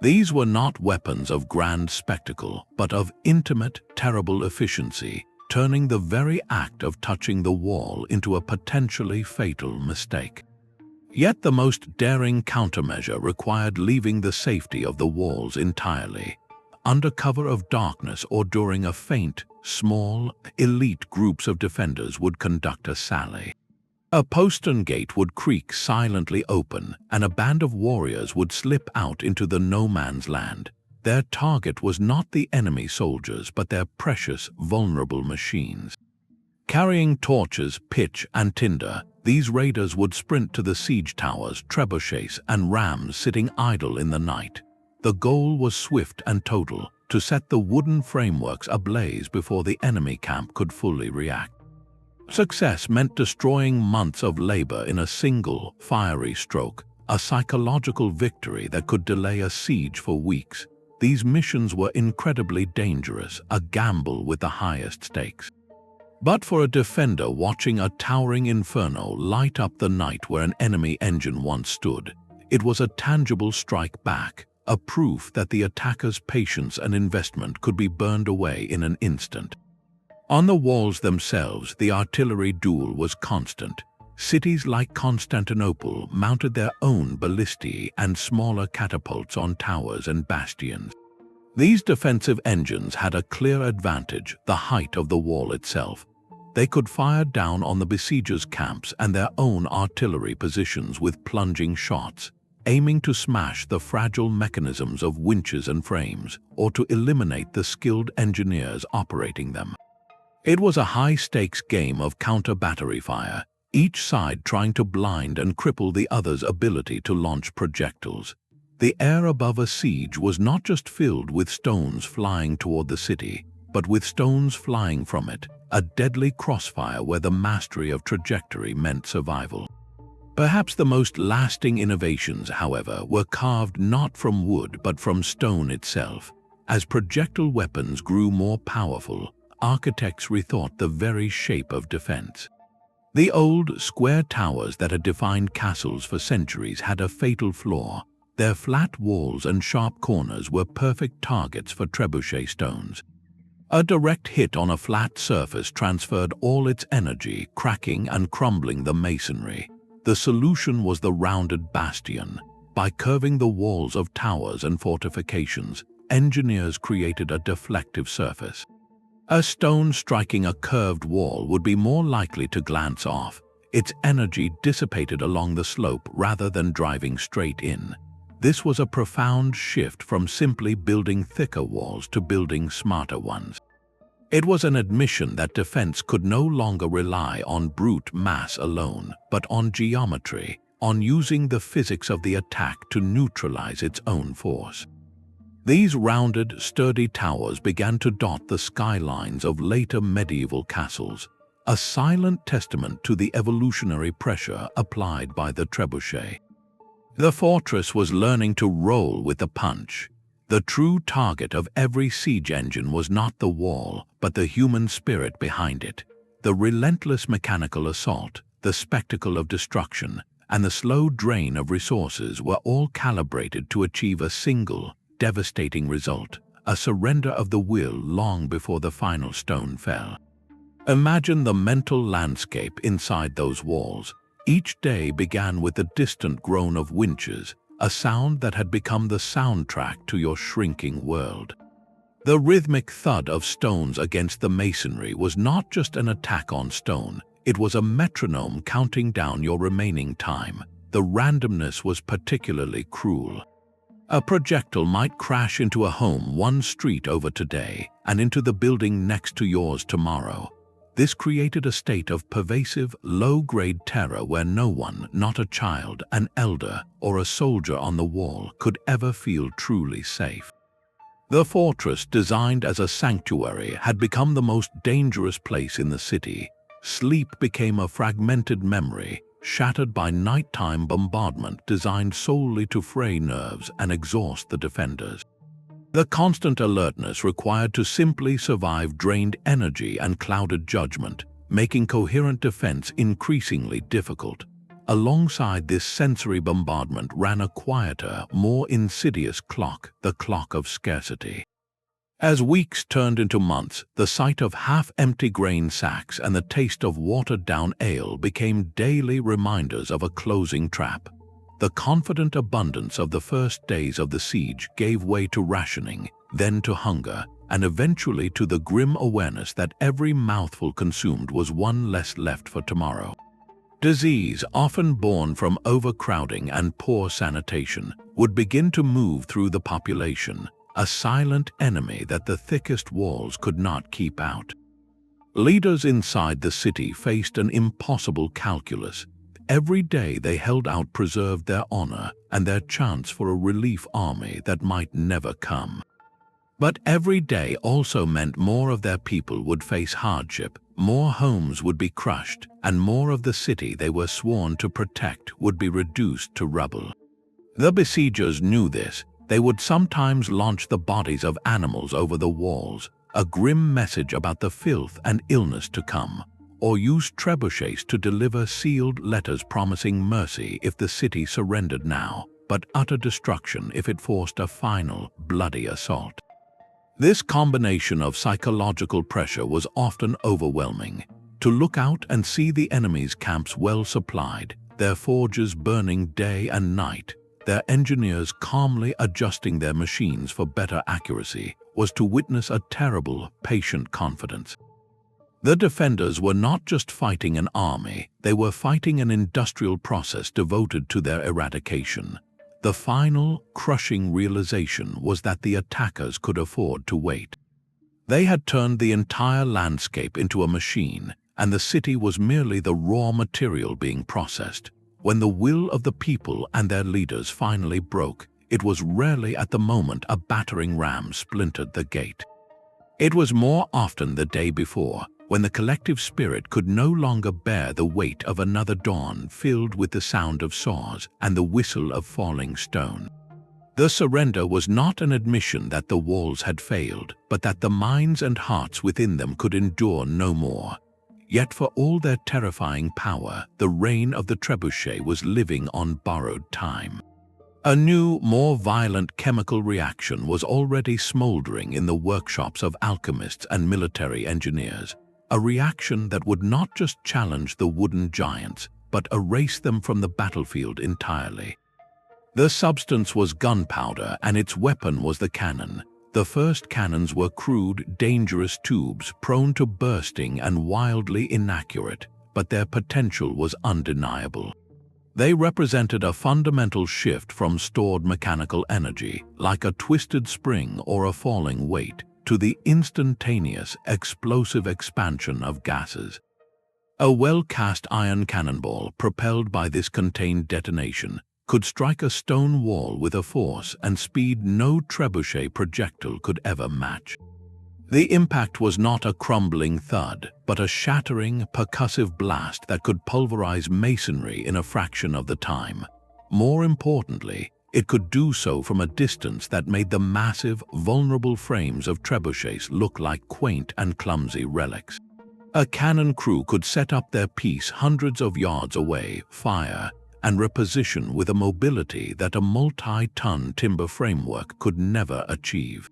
These were not weapons of grand spectacle, but of intimate, terrible efficiency, turning the very act of touching the wall into a potentially fatal mistake. Yet the most daring countermeasure required leaving the safety of the walls entirely. Under cover of darkness or during a feint, small, elite groups of defenders would conduct a sally. A postern gate would creak silently open, and a band of warriors would slip out into the no-man's land. Their target was not the enemy soldiers, but their precious, vulnerable machines. Carrying torches, pitch, and tinder, these raiders would sprint to the siege towers, trebuchets, and rams sitting idle in the night. The goal was swift and total, to set the wooden frameworks ablaze before the enemy camp could fully react. Success meant destroying months of labor in a single, fiery stroke, a psychological victory that could delay a siege for weeks. These missions were incredibly dangerous, a gamble with the highest stakes. But for a defender watching a towering inferno light up the night where an enemy engine once stood, it was a tangible strike back, a proof that the attacker's patience and investment could be burned away in an instant. On the walls themselves, the artillery duel was constant. Cities like Constantinople mounted their own ballistae and smaller catapults on towers and bastions. These defensive engines had a clear advantage: the height of the wall itself. They could fire down on the besiegers' camps and their own artillery positions with plunging shots. aiming to smash the fragile mechanisms of winches and frames or to eliminate the skilled engineers operating them. It was a high-stakes game of counter-battery fire, each side trying to blind and cripple the other's ability to launch projectiles. The air above a siege was not just filled with stones flying toward the city, but with stones flying from it, a deadly crossfire where the mastery of trajectory meant survival. Perhaps the most lasting innovations, however, were carved not from wood but from stone itself. As projectile weapons grew more powerful, architects rethought the very shape of defense. The old, square towers that had defined castles for centuries had a fatal flaw. Their flat walls and sharp corners were perfect targets for trebuchet stones. A direct hit on a flat surface transferred all its energy, cracking and crumbling the masonry. The solution was the rounded bastion. By curving the walls of towers and fortifications, engineers created a deflective surface. A stone striking a curved wall would be more likely to glance off. Its energy dissipated along the slope rather than driving straight in. This was a profound shift from simply building thicker walls to building smarter ones. It was an admission that defense could no longer rely on brute mass alone, but on geometry, on using the physics of the attack to neutralize its own force. These rounded, sturdy towers began to dot the skylines of later medieval castles, a silent testament to the evolutionary pressure applied by the trebuchet. The fortress was learning to roll with the punch. The true target of every siege engine was not the wall, but the human spirit behind it. The relentless mechanical assault, the spectacle of destruction, and the slow drain of resources were all calibrated to achieve a single, devastating result, a surrender of the will long before the final stone fell. Imagine the mental landscape inside those walls. Each day began with the distant groan of winches, a sound that had become the soundtrack to your shrinking world. The rhythmic thud of stones against the masonry was not just an attack on stone, it was a metronome counting down your remaining time. The randomness was particularly cruel. A projectile might crash into a home one street over today and into the building next to yours tomorrow. This created a state of pervasive, low-grade terror where no one, not a child, an elder, or a soldier on the wall, could ever feel truly safe. The fortress, designed as a sanctuary, had become the most dangerous place in the city. Sleep became a fragmented memory, shattered by nighttime bombardment designed solely to fray nerves and exhaust the defenders. The constant alertness required to simply survive drained energy and clouded judgment, making coherent defense increasingly difficult. Alongside this sensory bombardment ran a quieter, more insidious clock, the clock of scarcity. As weeks turned into months, the sight of half-empty grain sacks and the taste of watered-down ale became daily reminders of a closing trap. The confident abundance of the first days of the siege gave way to rationing, then to hunger, and eventually to the grim awareness that every mouthful consumed was one less left for tomorrow. Disease, often born from overcrowding and poor sanitation, would begin to move through the population, a silent enemy that the thickest walls could not keep out. Leaders inside the city faced an impossible calculus. Every day they held out preserved their honor and their chance for a relief army that might never come. But every day also meant more of their people would face hardship, more homes would be crushed, and more of the city they were sworn to protect would be reduced to rubble. The besiegers knew this. They would sometimes launch the bodies of animals over the walls, a grim message about the filth and illness to come, or use trebuchets to deliver sealed letters promising mercy if the city surrendered now, but utter destruction if it forced a final, bloody assault. This combination of psychological pressure was often overwhelming. To look out and see the enemy's camps well supplied, their forges burning day and night, their engineers calmly adjusting their machines for better accuracy, was to witness a terrible, patient confidence. The defenders were not just fighting an army, they were fighting an industrial process devoted to their eradication. The final, crushing realization was that the attackers could afford to wait. They had turned the entire landscape into a machine, and the city was merely the raw material being processed. When the will of the people and their leaders finally broke, it was rarely at the moment a battering ram splintered the gate. It was more often the day before, when the collective spirit could no longer bear the weight of another dawn filled with the sound of saws and the whistle of falling stone. The surrender was not an admission that the walls had failed, but that the minds and hearts within them could endure no more. Yet for all their terrifying power, the reign of the trebuchet was living on borrowed time. A new, more violent chemical reaction was already smoldering in the workshops of alchemists and military engineers, a reaction that would not just challenge the wooden giants, but erase them from the battlefield entirely. The substance was gunpowder, and its weapon was the cannon. The first cannons were crude, dangerous tubes, prone to bursting and wildly inaccurate, but their potential was undeniable. They represented a fundamental shift from stored mechanical energy, like a twisted spring or a falling weight, to the instantaneous, explosive expansion of gases. A well-cast iron cannonball, propelled by this contained detonation, could strike a stone wall with a force and speed no trebuchet projectile could ever match. The impact was not a crumbling thud, but a shattering, percussive blast that could pulverize masonry in a fraction of the time. More importantly, it could do so from a distance that made the massive, vulnerable frames of trebuchets look like quaint and clumsy relics. A cannon crew could set up their piece hundreds of yards away, fire, and reposition with a mobility that a multi-ton timber framework could never achieve.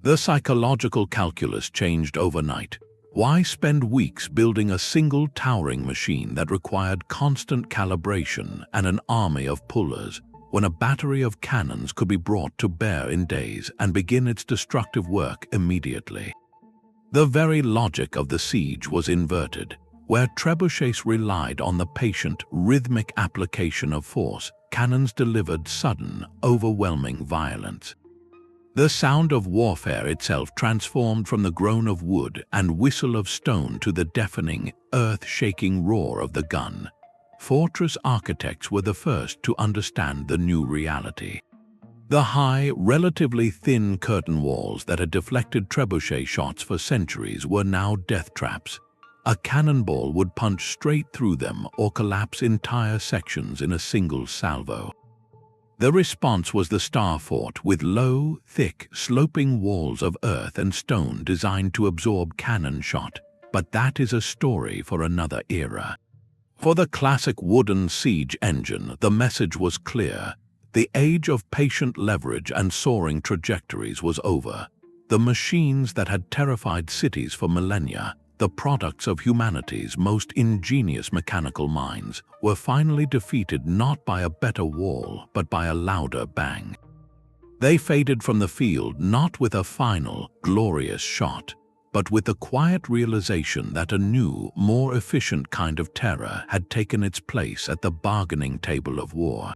The psychological calculus changed overnight. Why spend weeks building a single towering machine that required constant calibration and an army of pullers, when a battery of cannons could be brought to bear in days and begin its destructive work immediately? The very logic of the siege was inverted. Where trebuchets relied on the patient, rhythmic application of force, cannons delivered sudden, overwhelming violence. The sound of warfare itself transformed from the groan of wood and whistle of stone to the deafening, earth-shaking roar of the gun. Fortress architects were the first to understand the new reality. The high, relatively thin curtain walls that had deflected trebuchet shots for centuries were now death traps. A cannonball would punch straight through them or collapse entire sections in a single salvo. The response was the Star Fort, with low, thick, sloping walls of earth and stone designed to absorb cannon shot, but that is a story for another era. For the classic wooden siege engine, the message was clear. The age of patient leverage and soaring trajectories was over. The machines that had terrified cities for millennia, the products of humanity's most ingenious mechanical minds, were finally defeated not by a better wall, but by a louder bang. They faded from the field not with a final, glorious shot, but with the quiet realization that a new, more efficient kind of terror had taken its place at the bargaining table of war.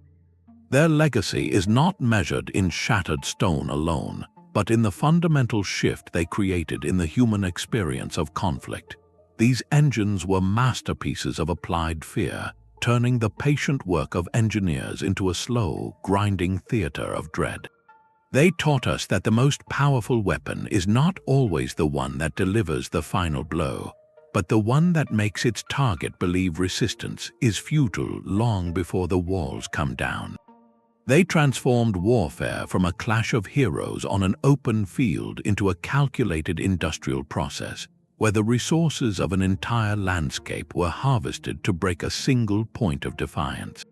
Their legacy is not measured in shattered stone alone, but in the fundamental shift they created in the human experience of conflict. These engines were masterpieces of applied fear, turning the patient work of engineers into a slow, grinding theater of dread. They taught us that the most powerful weapon is not always the one that delivers the final blow, but the one that makes its target believe resistance is futile long before the walls come down. They transformed warfare from a clash of heroes on an open field into a calculated industrial process, where the resources of an entire landscape were harvested to break a single point of defiance.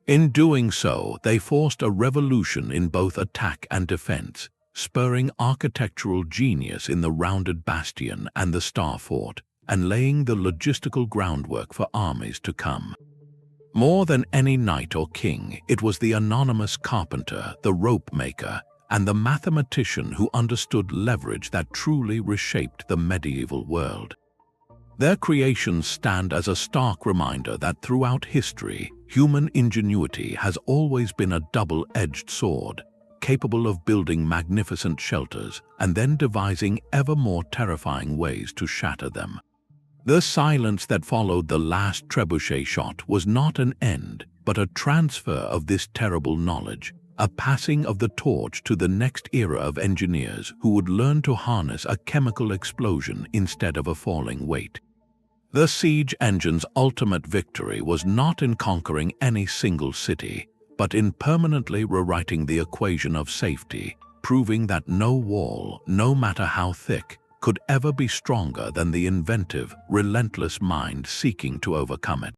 In doing so, they forced a revolution in both attack and defense, spurring architectural genius in the rounded Bastion and the Star Fort, and laying the logistical groundwork for armies to come. More than any knight or king, it was the anonymous carpenter, the rope maker, and the mathematician who understood leverage that truly reshaped the medieval world. Their creations stand as a stark reminder that throughout history, human ingenuity has always been a double-edged sword, capable of building magnificent shelters and then devising ever more terrifying ways to shatter them. The silence that followed the last trebuchet shot was not an end, but a transfer of this terrible knowledge, a passing of the torch to the next era of engineers who would learn to harness a chemical explosion instead of a falling weight. The siege engine's ultimate victory was not in conquering any single city, but in permanently rewriting the equation of safety, proving that no wall, no matter how thick, could ever be stronger than the inventive, relentless mind seeking to overcome it.